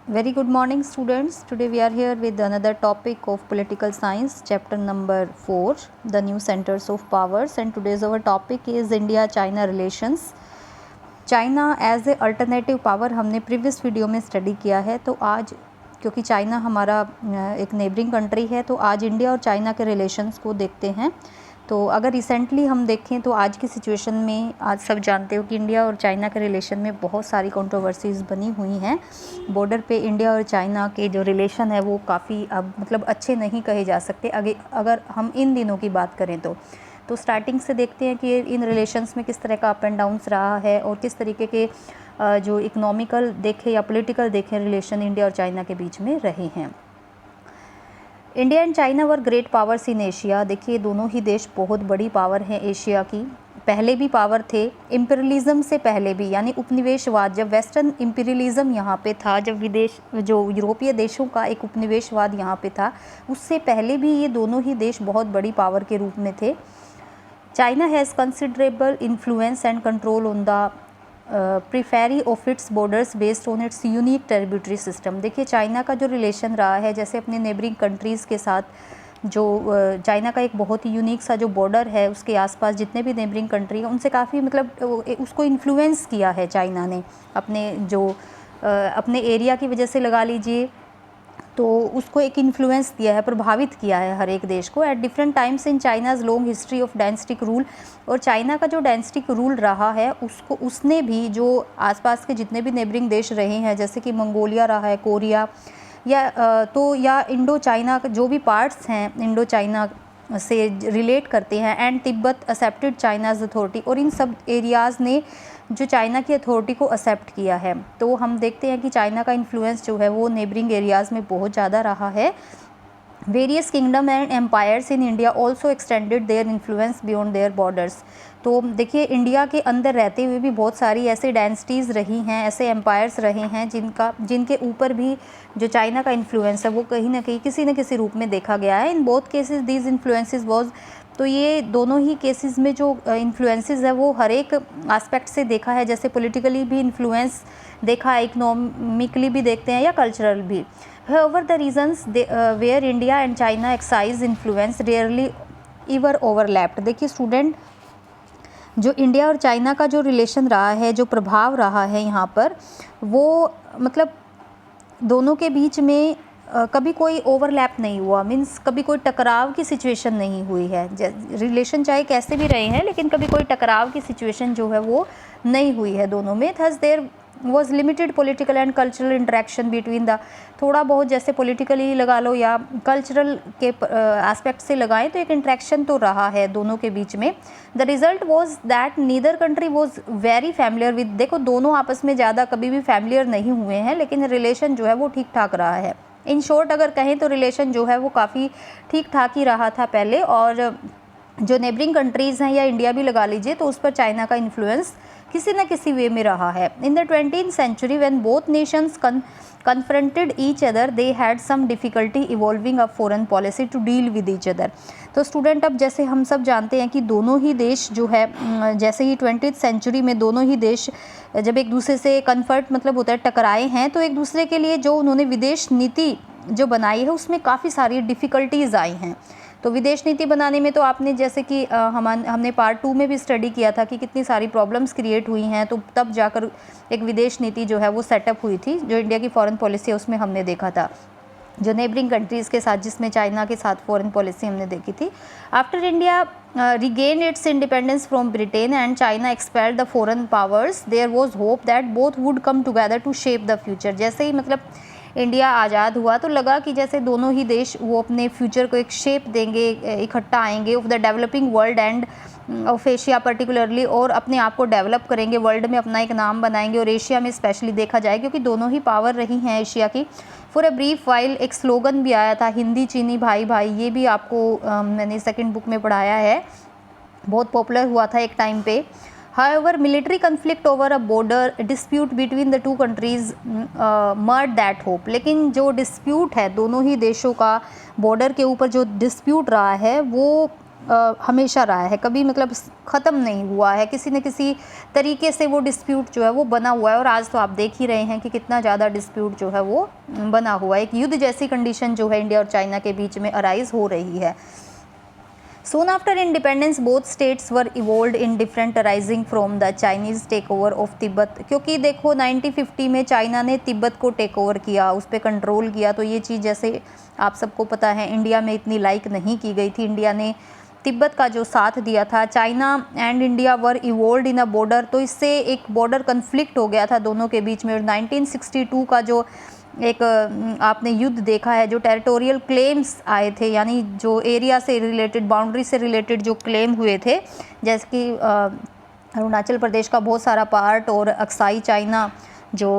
Very good morning, students. Today we are here with another topic of political science, chapter number 4, the new centers of powers. And today's our topic is India-China relations. China as a alternative power हमने previous video में study किया है, तो आज क्योंकि China हमारा एक neighbouring country है, तो आज इंडिया और चाइना के रिलेशंस को देखते हैं। तो अगर रिसेंटली हम देखें तो आज की सिचुएशन में आज सब जानते हो कि इंडिया और चाइना के रिलेशन में बहुत सारी कंट्रोवर्सीज़ बनी हुई हैं। बॉर्डर पे इंडिया और चाइना के जो रिलेशन है वो काफ़ी अब मतलब अच्छे नहीं कहे जा सकते अगर हम इन दिनों की बात करें तो स्टार्टिंग से देखते हैं कि इन रिलेशंस में किस तरह का अप एंड डाउन्स रहा है और किस तरीके के जो इकोनॉमिकल देखें या पॉलिटिकल देखें रिलेशन इंडिया और चाइना के बीच में रहे हैं। India and China were great powers in Asia. देखिए दोनों ही देश बहुत बड़ी पावर हैं एशिया की, पहले भी पावर थे, इम्पीरियलिज्म से पहले भी, यानी उपनिवेशवाद, जब वेस्टर्न इम्पीरियलिज्म यहाँ पे था, जब विदेश जो यूरोपीय देशों का एक उपनिवेशवाद यहाँ पे था, उससे पहले भी ये दोनों ही देश बहुत बड़ी पावर के रूप में थे। China has considerable influence and control on the periphery of its borders based on its unique tributary system. देखिए चाइना का जो रिलेशन रहा है, जैसे अपने नेबरिंग कंट्रीज़ के साथ, जो चाइना का एक बहुत ही यूनिक सा जो बॉर्डर है, उसके आसपास जितने भी नेबरिंग कंट्री हैं उनसे काफ़ी मतलब उसको इन्फ्लुएंस किया है चाइना ने अपने जो अपने एरिया की वजह से लगा लीजिए, तो उसको एक इन्फ्लुएंस दिया है, प्रभावित किया है हर एक देश को at different times in China's long history of dynastic rule. और चाइना का जो डायनेस्टिक रूल रहा है उसने भी जो आसपास के जितने भी नेबरिंग देश रहे हैं, जैसे कि मंगोलिया रहा है, कोरिया या इंडो चाइना जो भी पार्ट्स हैं इंडो चाइना से रिलेट करते हैं, and Tibet accepted China's authority, और इन सब एरियाज़ ने जो चाइना की अथॉरिटी को एक्सेप्ट किया है। तो हम देखते हैं कि चाइना का इन्फ्लुएंस जो है वो नेबरिंग एरियाज़ में बहुत ज़्यादा रहा है। Various kingdom and empires in India also extended their influence beyond their borders. तो देखिए इंडिया के अंदर रहते हुए भी बहुत सारी ऐसे डायनेस्टीज़ रही हैं, ऐसे एम्पायर्स रहे हैं जिनके ऊपर भी जो चाइना का इन्फ्लुएंस है वो कहीं ना कहीं किसी न किसी रूप में देखा गया है। In both cases these influences was, तो ये दोनों ही केसेस में जो इन्फ्लुएंसेस है वो हर एक एस्पेक्ट से देखा है, जैसे पॉलिटिकली भी इन्फ्लुएंस देखा है, इकोनॉमिकली भी देखते हैं या कल्चरल भी। However, the regions where India and China exercise influence rarely ever overlapped। देखिए स्टूडेंट, जो इंडिया और चाइना का जो रिलेशन रहा है, जो प्रभाव रहा है यहाँ पर, वो मतलब दोनों के बीच में कभी कोई ओवरलैप नहीं हुआ, मीन्स कभी कोई टकराव की सिचुएशन नहीं हुई है। रिलेशन चाहे कैसे भी रहे हैं, लेकिन कभी कोई टकराव की सिचुएशन जो है वो नहीं हुई है दोनों में। Thus there was limited political and cultural interaction between the, थोड़ा बहुत जैसे पॉलिटिकली लगा लो या कल्चरल के एस्पेक्ट से लगाएं तो एक इंटरेक्शन तो रहा है दोनों के बीच में। The result was that neither country was very familiar with, देखो दोनों आपस में ज़्यादा कभी भी फैमिलियर नहीं हुए हैं, लेकिन रिलेशन जो है वो ठीक ठाक रहा है। इन शॉर्ट अगर कहें तो रिलेशन जो है वो काफ़ी ठीक ठाक ही रहा था पहले, और जो नेबरिंग कंट्रीज़ हैं या इंडिया भी लगा लीजिए तो उस पर चाइना का इन्फ्लुएंस किसी न किसी वे में रहा है। In the 20th century when both nations confronted each other they had some difficulty evolving a foreign policy to deal with each other। तो स्टूडेंट, अब जैसे हम सब जानते हैं कि दोनों ही देश जो है, जैसे ही 20th सेंचुरी में दोनों ही देश जब एक दूसरे से कन्फर्ट मतलब होता है टकराए हैं, तो एक दूसरे के लिए जो उन्होंने विदेश नीति जो बनाई है उसमें काफ़ी सारी डिफ़िकल्टीज़ आई हैं। तो विदेश नीति बनाने में तो आपने जैसे कि हमने पार्ट 2 में भी स्टडी किया था कि कितनी सारी प्रॉब्लम्स क्रिएट हुई हैं, तो तब जाकर एक विदेश नीति जो है वो सेटअप हुई थी। जो इंडिया की फॉरेन पॉलिसी है उसमें हमने देखा था, जो नेबरिंग कंट्रीज़ के साथ, जिसमें चाइना के साथ फॉरेन पॉलिसी हमने देखी थी। After India regain its independence from Britain and China expelled the foreign powers, there was hope that both would come together to shape the future. जैसे ही मतलब इंडिया आज़ाद हुआ तो लगा कि जैसे दोनों ही देश वो अपने फ्यूचर को एक शेप देंगे, इकट्ठा आएंगे of the developing world end of Asia particularly, और अपने आप को डेवलप करेंगे, वर्ल्ड में अपना एक नाम बनाएंगे, और एशिया में स्पेशली देखा जाए क्योंकि दोनों ही पावर रही हैं एशिया की। फॉर अ ब्रीफ वाइल एक स्लोगन भी आया था, हिंदी चीनी भाई भाई, ये भी आपको मैंने सेकेंड बुक में पढ़ाया है, बहुत पॉपुलर हुआ था एक टाइम पे। However, military conflict over a border dispute between the two countries marred that hope। लेकिन जो dispute है दोनों ही देशों का बॉर्डर के ऊपर जो dispute रहा है वो हमेशा रहा है, कभी मतलब ख़त्म नहीं हुआ है, किसी न किसी तरीके से वो डिस्प्यूट जो है वो बना हुआ है। और आज तो आप देख ही रहे हैं कि कितना ज़्यादा डिस्प्यूट जो है वो बना हुआ है, एक युद्ध जैसी कंडीशन जो है इंडिया और चाइना के बीच में अराइज हो रही है। Soon after independence, both states were evolved in different arising from the Chinese takeover of Tibet। क्योंकि देखो 1950 में चाइना ने तिब्बत को टेक ओवर किया, उस पर कंट्रोल किया, तो ये चीज़ जैसे आप सबको पता है इंडिया में इतनी लाइक नहीं की गई थी। इंडिया ने तिब्बत का जो साथ दिया था, China and India were evolved in a border, तो इससे एक बॉर्डर कन्फ्लिक्ट हो गया था दोनों के बीच में। और 1962 का जो एक आपने युद्ध देखा है, जो टेरिटोरियल क्लेम्स आए थे, यानी जो एरिया से रिलेटेड, बाउंड्री से रिलेटेड जो क्लेम हुए थे, जैसे कि अरुणाचल प्रदेश का बहुत सारा पार्ट और अक्साई चाइना जो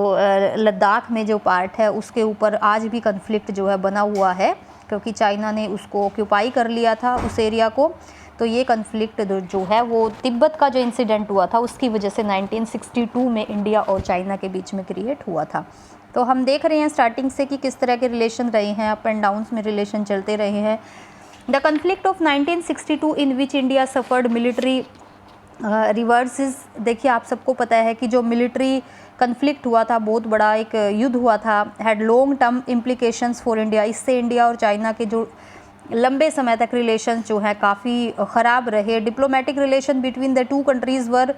लद्दाख में जो पार्ट है, उसके ऊपर आज भी कन्फ्लिक्ट जो है बना हुआ है, क्योंकि चाइना ने उसको ऑक्यूपाई कर लिया था उस एरिया को। तो ये कन्फ्लिक्ट जो है वो तिब्बत का जो इंसिडेंट हुआ था उसकी वजह से 1962 में इंडिया और चाइना के बीच में क्रिएट हुआ था। तो हम देख रहे हैं स्टार्टिंग से कि किस तरह के रिलेशन रहे हैं, अप एंड डाउन्स में रिलेशन चलते रहे हैं। The conflict of 1962 in which India suffered military reverses, देखिए आप सबको पता है कि जो मिलिट्री कन्फ्लिक्ट हुआ था, बहुत बड़ा एक युद्ध हुआ था, had long term implications for India. इससे इंडिया और चाइना के जो लंबे समय तक रिलेशन जो है काफ़ी ख़राब रहे। Diplomatic relation between the two countries were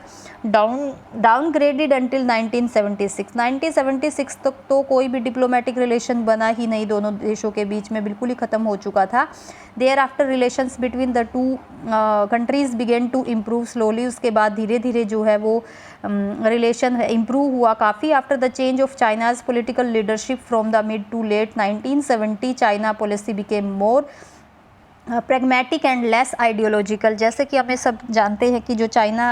downgraded until 1976। 1976 तक तो कोई भी डिप्लोमेटिक रिलेशन बना ही नहीं, दोनों देशों के बीच में बिल्कुल ही ख़त्म हो चुका था। Thereafter relations between the two countries began to improve slowly, उसके बाद धीरे धीरे जो है वो रिलेशन इम्प्रूव हुआ काफ़ी। After the change of China's political leadership from the mid to late 1970, China policy became more pragmatic and less ideological. जैसे कि हमें सब जानते हैं कि जो चाइना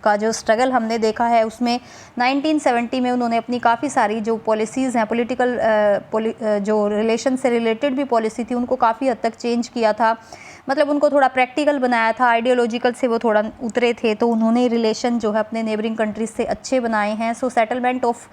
का जो स्ट्रगल हमने देखा है, उसमें 1970 में उन्होंने अपनी काफ़ी सारी जो पॉलिसीज़ हैं, पॉलिटिकल जो रिलेशन से रिलेटेड भी पॉलिसी थी, उनको काफ़ी हद तक चेंज किया था, मतलब उनको थोड़ा प्रैक्टिकल बनाया था, आइडियोलॉजिकल से वो थोड़ा उतरे थे। तो उन्होंने रिलेशन जो है अपने नेबरिंग कंट्रीज से अच्छे बनाए हैं। So settlement of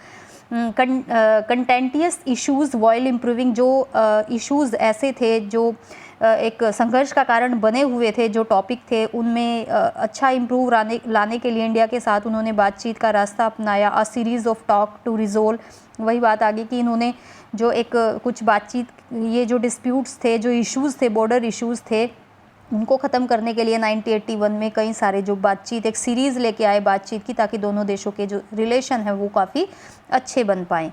contentious issues while improving, जो इश्यूज़ ऐसे थे जो एक संघर्ष का कारण बने हुए थे, जो टॉपिक थे उनमें अच्छा इम्प्रूव लाने के लिए इंडिया के साथ उन्होंने बातचीत का रास्ता अपनाया। A series of talk to resolve, वही बात आगे कि इन्होंने जो एक कुछ बातचीत, ये जो डिस्प्यूट्स थे, जो इश्यूज़ थे, बॉर्डर इश्यूज़ थे, उनको ख़त्म करने के लिए 1981 में कई सारे जो बातचीत, एक सीरीज़ लेके आए बातचीत की, ताकि दोनों देशों के जो रिलेशन है वो काफ़ी अच्छे बन पाएँ।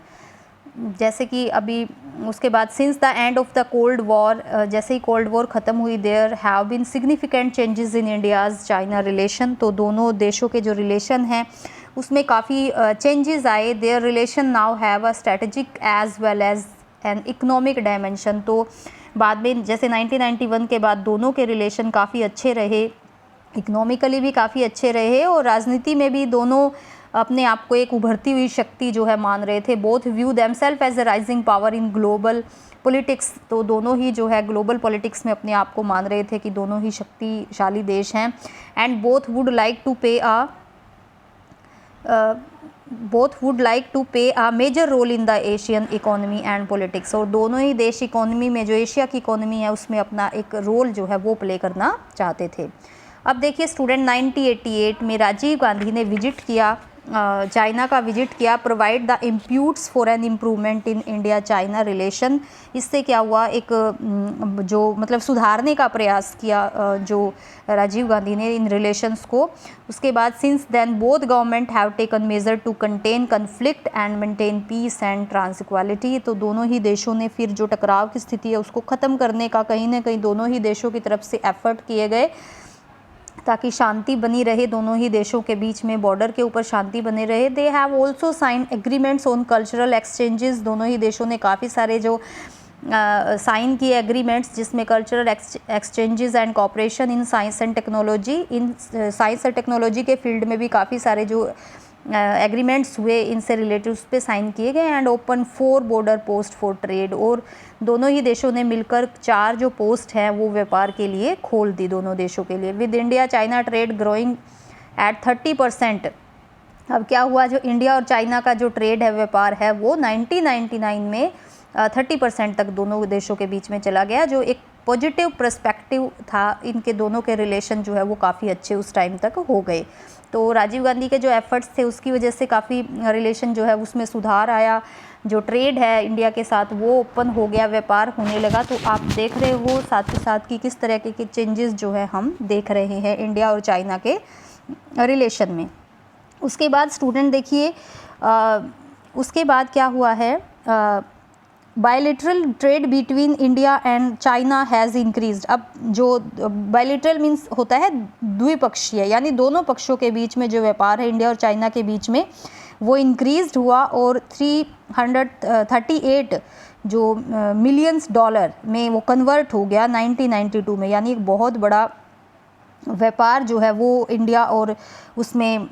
जैसे कि अभी उसके बाद since the end of the cold war, जैसे ही कोल्ड वॉर ख़त्म हुई, there have been significant changes in India's China relation. तो दोनों देशों के जो रिलेशन हैं उसमें काफ़ी चेंजेस आए। Their relation now have a strategic as well as an economic dimension. तो बाद में जैसे 1991 के बाद दोनों के रिलेशन काफ़ी अच्छे रहे, इकोनॉमिकली भी काफ़ी अच्छे रहे, और राजनीति में भी दोनों अपने आप को एक उभरती हुई शक्ति जो है मान रहे थे। Both view themselves as a rising power in global politics. तो दोनों ही जो है ग्लोबल पॉलिटिक्स में अपने आप को मान रहे थे कि दोनों ही शक्तिशाली देश हैं। And both would like to play a major role in the Asian economy and politics. और दोनों ही देश इकोनॉमी में, जो एशिया की इकोनॉमी है उसमें अपना एक रोल जो है वो प्ले करना चाहते थे। अब देखिए स्टूडेंट, 1988 में राजीव गांधी ने विजिट किया, चाइना का विजिट किया, provide the impetus for an improvement in India China relation. इससे क्या हुआ, एक जो मतलब सुधारने का प्रयास किया जो राजीव गांधी ने इन रिलेशंस को। उसके बाद since then both government have taken major to contain conflict and maintain peace and tranquillity. तो दोनों ही देशों ने फिर जो टकराव की स्थिति है उसको ख़त्म करने का कहीं ना कहीं दोनों ही देशों की तरफ से एफर्ट किए गए, ताकि शांति बनी रहे दोनों ही देशों के बीच में, बॉर्डर के ऊपर शांति बने रहे। They have also sign agreements on cultural exchanges. दोनों ही देशों ने काफ़ी सारे जो साइन किए एग्रीमेंट्स, जिसमें cultural exchanges and cooperation in science and technology, in science और टेक्नोलॉजी के फील्ड में भी काफ़ी सारे जो एग्रीमेंट्स हुए इनसे रिलेटेड उस पर साइन किए गए। And open 4 border post for trade. और दोनों ही देशों ने मिलकर 4 जो पोस्ट हैं वो व्यापार के लिए खोल दी दोनों देशों के लिए। With India China trade growing at 30%। अब क्या हुआ, जो इंडिया और चाइना का जो ट्रेड है, व्यापार है, वो 1999 में 30% तक दोनों देशों के बीच में चला गया, जो एक पॉजिटिव पर्सपेक्टिव था, इनके दोनों के रिलेशन जो है वो काफ़ी अच्छे उस टाइम तक हो गए। तो राजीव गांधी के जो एफर्ट्स थे उसकी वजह से काफ़ी रिलेशन जो है उसमें सुधार आया। जो ट्रेड है इंडिया के साथ वो ओपन हो गया, व्यापार होने लगा। तो आप देख रहे हो साथ ही साथ कि किस तरह के चेंजेस जो है हम देख रहे हैं इंडिया और चाइना के रिलेशन में। उसके बाद स्टूडेंट देखिए उसके बाद क्या हुआ है, bilateral trade between India and China has increased. अब जो बायलैटरल मीन्स होता है द्विपक्षीय, यानी दोनों पक्षों के बीच में जो व्यापार है इंडिया और चाइना के बीच में वो इंक्रीज्ड हुआ और 338 जो मिलियंस डॉलर में वो कन्वर्ट हो गया 1992 में, यानी एक बहुत बड़ा व्यापार जो है वो इंडिया और उसमें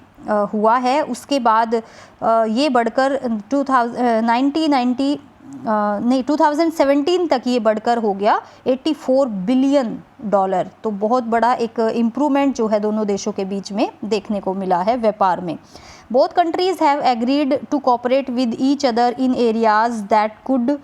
हुआ है। उसके बाद ये बढ़कर 2017 तक ये बढ़कर हो गया 84 बिलियन डॉलर। तो बहुत बड़ा एक इम्प्रूवमेंट जो है दोनों देशों के बीच में देखने को मिला है व्यापार में। Both countries have agreed to cooperate with each other in areas that could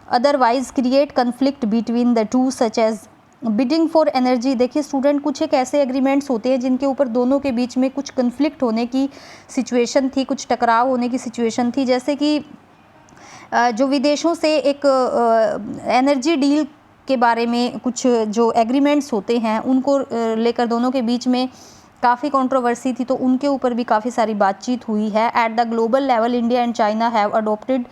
otherwise create conflict between the two such as bidding for energy. देखिए स्टूडेंट, कुछ एक ऐसे एग्रीमेंट्स होते हैं जिनके ऊपर दोनों के बीच में कुछ कन्फ्लिक्ट होने की सिचुएशन थी, कुछ टकराव होने की सिचुएशन थी। जैसे कि जो विदेशों से एक एनर्जी डील के बारे में कुछ जो एग्रीमेंट्स होते हैं उनको लेकर दोनों के बीच में काफ़ी कंट्रोवर्सी थी, तो उनके ऊपर भी काफ़ी सारी बातचीत हुई है। At the global level India and China have adopted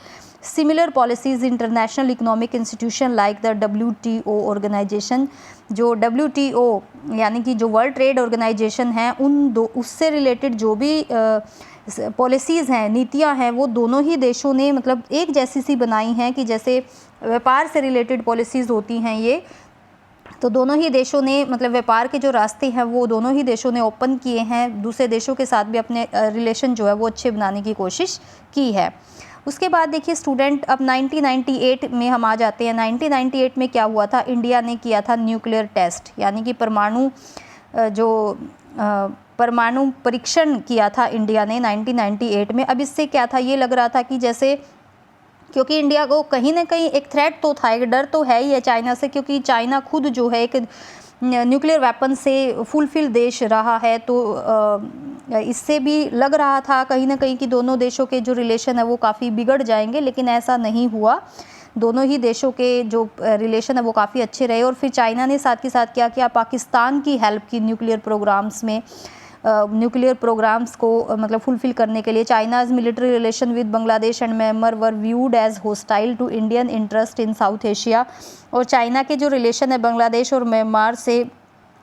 similar policies international economic institution like the WTO organization. जो WTO यानी कि जो वर्ल्ड ट्रेड ऑर्गेनाइजेशन है उससे रिलेटेड जो भी पॉलिसीज़ हैं, नीतियां हैं, वो दोनों ही देशों ने मतलब एक जैसी सी बनाई हैं कि जैसे व्यापार से रिलेटेड पॉलिसीज़ होती हैं ये, तो दोनों ही देशों ने मतलब व्यापार के जो रास्ते हैं वो दोनों ही देशों ने ओपन किए हैं। दूसरे देशों के साथ भी अपने रिलेशन जो है वो अच्छे बनाने की कोशिश की है। उसके बाद देखिए स्टूडेंट, अब 1998 में हम आ जाते हैं। 1998 में क्या हुआ था, इंडिया ने किया था न्यूक्लियर टेस्ट, यानी कि परमाणु परीक्षण किया था इंडिया ने 1998 में। अब इससे क्या था, ये लग रहा था कि जैसे, क्योंकि इंडिया को कहीं ना कहीं एक थ्रेट तो था, एक डर तो है ही है चाइना से, क्योंकि चाइना खुद जो है एक न्यूक्लियर वेपन से फुलफिल देश रहा है। तो इससे भी लग रहा था कहीं ना कहीं कि दोनों देशों के जो रिलेशन है वो काफ़ी बिगड़ जाएंगे, लेकिन ऐसा नहीं हुआ। दोनों ही देशों के जो रिलेशन है वो काफ़ी अच्छे रहे। और फिर चाइना ने साथ के साथ क्या किया, पाकिस्तान की हेल्प की न्यूक्लियर प्रोग्राम्स में, न्यूक्लियर प्रोग्राम्स को मतलब फुलफिल करने के लिए। China's military relation with Bangladesh and Myanmar were viewed as hostile to Indian interest in South Asia. और चाइना के जो रिलेशन है बांग्लादेश और म्यांमार से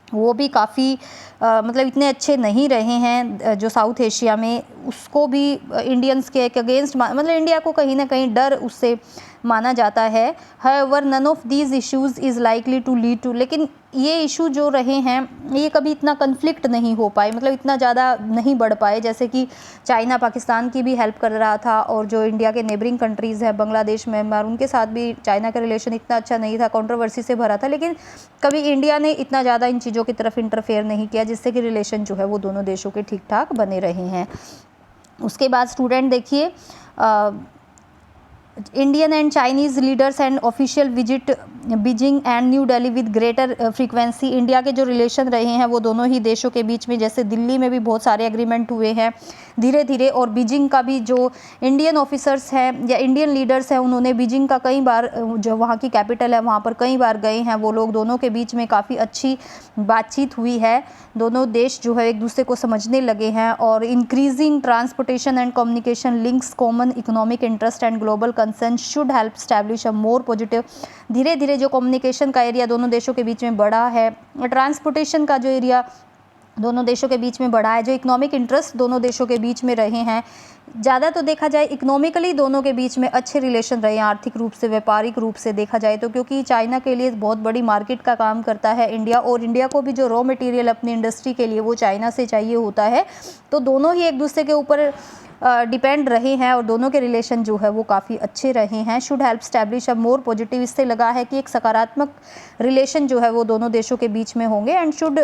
वो भी काफ़ी मतलब इतने अच्छे नहीं रहे हैं जो साउथ एशिया में, उसको भी इंडियंस के एक अगेंस्ट मतलब इंडिया को कहीं ना कहीं डर उससे माना जाता है। However none of these issues is likely to lead to, लेकिन ये इशू जो रहे हैं ये कभी इतना कन्फ्लिक्ट नहीं हो पाए, मतलब इतना ज़्यादा नहीं बढ़ पाए। जैसे कि चाइना पाकिस्तान की भी हेल्प कर रहा था, और जो इंडिया के नेबरिंग कंट्रीज़ हैं बांग्लादेश, म्यांमार, उनके साथ भी चाइना का रिलेशन इतना अच्छा नहीं था, कंट्रोवर्सी से भरा था। लेकिन कभी इंडिया ने इतना ज़्यादा इन चीज़ों की तरफ इंटरफेयर नहीं किया, जिससे कि रिलेशन जो है वो दोनों देशों के ठीक ठाक बने रहे हैं। उसके बाद स्टूडेंट देखिए, Indian and Chinese leaders and official visit Beijing and new Delhi with greater frequency. India के जो रिलेशन रहे हैं वो दोनों ही देशों के बीच में, जैसे दिल्ली में भी बहुत सारे एग्रीमेंट हुए हैं धीरे धीरे, और बीजिंग का भी जो इंडियन ऑफिसर्स हैं या इंडियन लीडर्स हैं उन्होंने बीजिंग का कई बार, जो वहाँ की कैपिटल है वहाँ पर कई बार गए हैं वो लोग। दोनों के बीच में काफ़ी अच्छी बातचीत हुई है, दोनों देश जो है एक दूसरे को समझने लगे हैं। और increasing transportation and communication links, common economic interest and global concern should help establish a more positive. धीरे धीरे जो कम्युनिकेशन का एरिया दोनों देशों के बीच में बढ़ा है, ट्रांसपोर्टेशन का जो एरिया दोनों देशों के बीच में बढ़ा है, जो इकोनॉमिक इंटरेस्ट दोनों देशों के बीच में रहे हैं, ज़्यादा तो देखा जाए इकोनॉमिकली दोनों के बीच में अच्छे रिलेशन रहे हैं, आर्थिक रूप से, व्यापारिक रूप से देखा जाए तो, क्योंकि चाइना के लिए बहुत बड़ी मार्केट का काम करता है इंडिया, और इंडिया को भी जो रॉ मटेरियल अपनी इंडस्ट्री के लिए वो चाइना से चाहिए होता है। तो दोनों ही एक दूसरे के ऊपर डिपेंड रहे हैं, और दोनों के रिलेशन जो है वो काफ़ी अच्छे रहे हैं। Should help establish a more positive, इससे लगा है कि एक सकारात्मक रिलेशन जो है वो दोनों देशों के बीच में होंगे। And should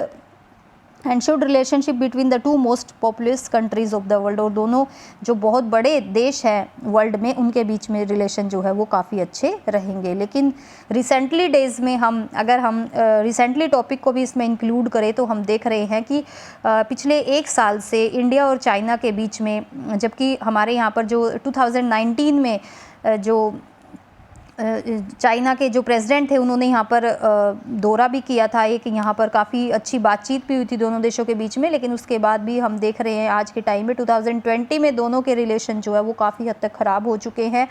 and should relationship between the to most populous countries of the world, और दोनों जो बहुत बड़े देश हैं वर्ल्ड में उनके बीच में रिलेशन जो है वो काफ़ी अच्छे रहेंगे। लेकिन रिसेंटली डेज़ में अगर हम रिसेंटली टॉपिक को भी इसमें इंक्लूड करें तो हम देख रहे हैं कि पिछले एक साल से इंडिया और चाइना के बीच में, जबकि हमारे यहाँ पर जो 2019 में जो चाइना के जो प्रेसिडेंट थे उन्होंने यहाँ पर दौरा भी किया था, एक यहाँ पर काफ़ी अच्छी बातचीत भी हुई थी दोनों देशों के बीच में, लेकिन उसके बाद भी हम देख रहे हैं आज के टाइम में 2020 में दोनों के रिलेशन जो है वो काफ़ी हद तक ख़राब हो चुके हैं।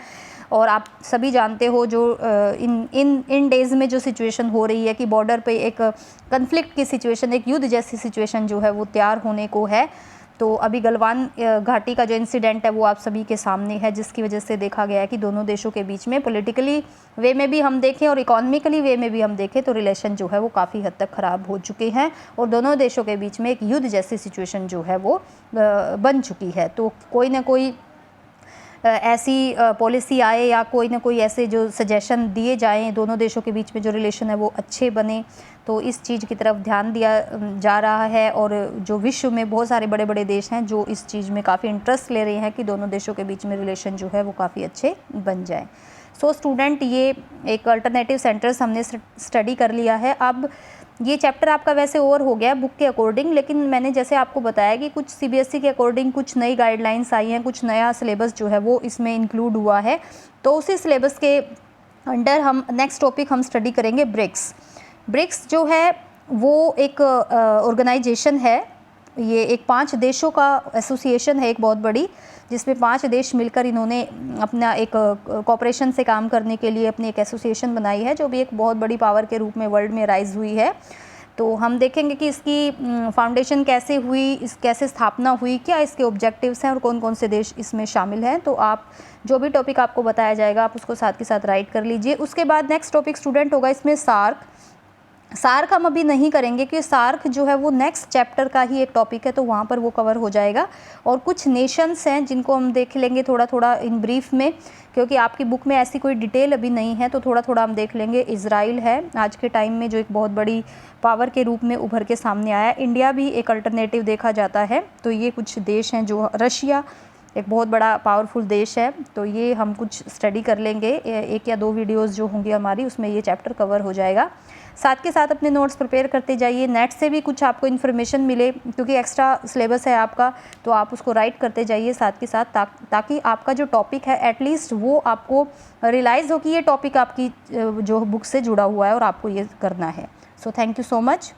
और आप सभी जानते हो जो इन डेज़ में जो सिचुएशन हो रही है कि बॉर्डर पे एक कन्फ्लिक्ट की सिचुएशन, एक युद्ध जैसी सिचुएशन जो है वो तैयार होने को है। तो अभी गलवान घाटी का जो इंसिडेंट है वो आप सभी के सामने है, जिसकी वजह से देखा गया है कि दोनों देशों के बीच में पॉलिटिकली वे में भी हम देखें और इकोनॉमिकली वे में भी हम देखें तो रिलेशन जो है वो काफ़ी हद तक ख़राब हो चुके हैं और दोनों देशों के बीच में एक युद्ध जैसी सिचुएशन जो है वो बन चुकी है। तो कोई ना कोई ऐसी पॉलिसी आए या कोई ना कोई ऐसे जो सजेशन दिए जाएं दोनों देशों के बीच में जो रिलेशन है वो अच्छे बने, तो इस चीज़ की तरफ ध्यान दिया जा रहा है। और जो विश्व में बहुत सारे बड़े बड़े देश हैं जो इस चीज़ में काफ़ी इंटरेस्ट ले रहे हैं कि दोनों देशों के बीच में रिलेशन जो है वो काफ़ी अच्छे बन जाए। सो स्टूडेंट, ये एक अल्टरनेटिव सेंटर्स हमने स्टडी कर लिया है। अब ये चैप्टर आपका वैसे और हो गया बुक के अकॉर्डिंग, लेकिन मैंने जैसे आपको बताया कि कुछ सीबीएसई के अकॉर्डिंग कुछ नई गाइडलाइंस आई हैं, कुछ नया सिलेबस जो है वो इसमें इंक्लूड हुआ है। तो उसी सिलेबस के अंडर हम नेक्स्ट टॉपिक हम स्टडी करेंगे ब्रिक्स। ब्रिक्स जो है वो एक ऑर्गेनाइजेशन है, ये एक 5 देशों का एसोसिएशन है, एक बहुत बड़ी, जिसमें 5 देश मिलकर इन्होंने अपना एक कॉपरेशन से काम करने के लिए अपनी एक एसोसिएशन बनाई है, जो भी एक बहुत बड़ी पावर के रूप में वर्ल्ड में राइज हुई है। तो हम देखेंगे कि इसकी फाउंडेशन कैसे हुई, कैसे स्थापना हुई, क्या इसके ऑब्जेक्टिव्स हैं और कौन कौन से देश इसमें शामिल हैं। तो आप जो भी टॉपिक आपको बताया जाएगा आप उसको साथ के साथ राइट कर लीजिए। उसके बाद नेक्स्ट टॉपिक स्टूडेंट होगा इसमें सार्क हम अभी नहीं करेंगे क्योंकि सार्क जो है वो नेक्स्ट चैप्टर का ही एक टॉपिक है, तो वहाँ पर वो कवर हो जाएगा। और कुछ नेशंस हैं जिनको हम देख लेंगे थोड़ा थोड़ा इन ब्रीफ में, क्योंकि आपकी बुक में ऐसी कोई डिटेल अभी नहीं है, तो थोड़ा थोड़ा हम देख लेंगे। इज़राइल है आज के टाइम में जो एक बहुत बड़ी पावर के रूप में उभर के सामने आया। इंडिया भी एक अल्टरनेटिव देखा जाता है, तो ये कुछ देश हैं। जो रशिया एक बहुत बड़ा पावरफुल देश है, तो ये हम कुछ स्टडी कर लेंगे। 1 या 2 वीडियोज़ जो होंगी हमारी उसमें ये चैप्टर कवर हो जाएगा। साथ के साथ अपने नोट्स प्रिपेयर करते जाइए, नेट से भी कुछ आपको इन्फॉर्मेशन मिले क्योंकि एक्स्ट्रा सिलेबस है आपका, तो आप उसको राइट करते जाइए साथ के साथ, ताकि आपका जो टॉपिक है एटलीस्ट वो आपको रियलाइज़ हो कि ये टॉपिक आपकी जो बुक से जुड़ा हुआ है और आपको ये करना है। So thank you so much.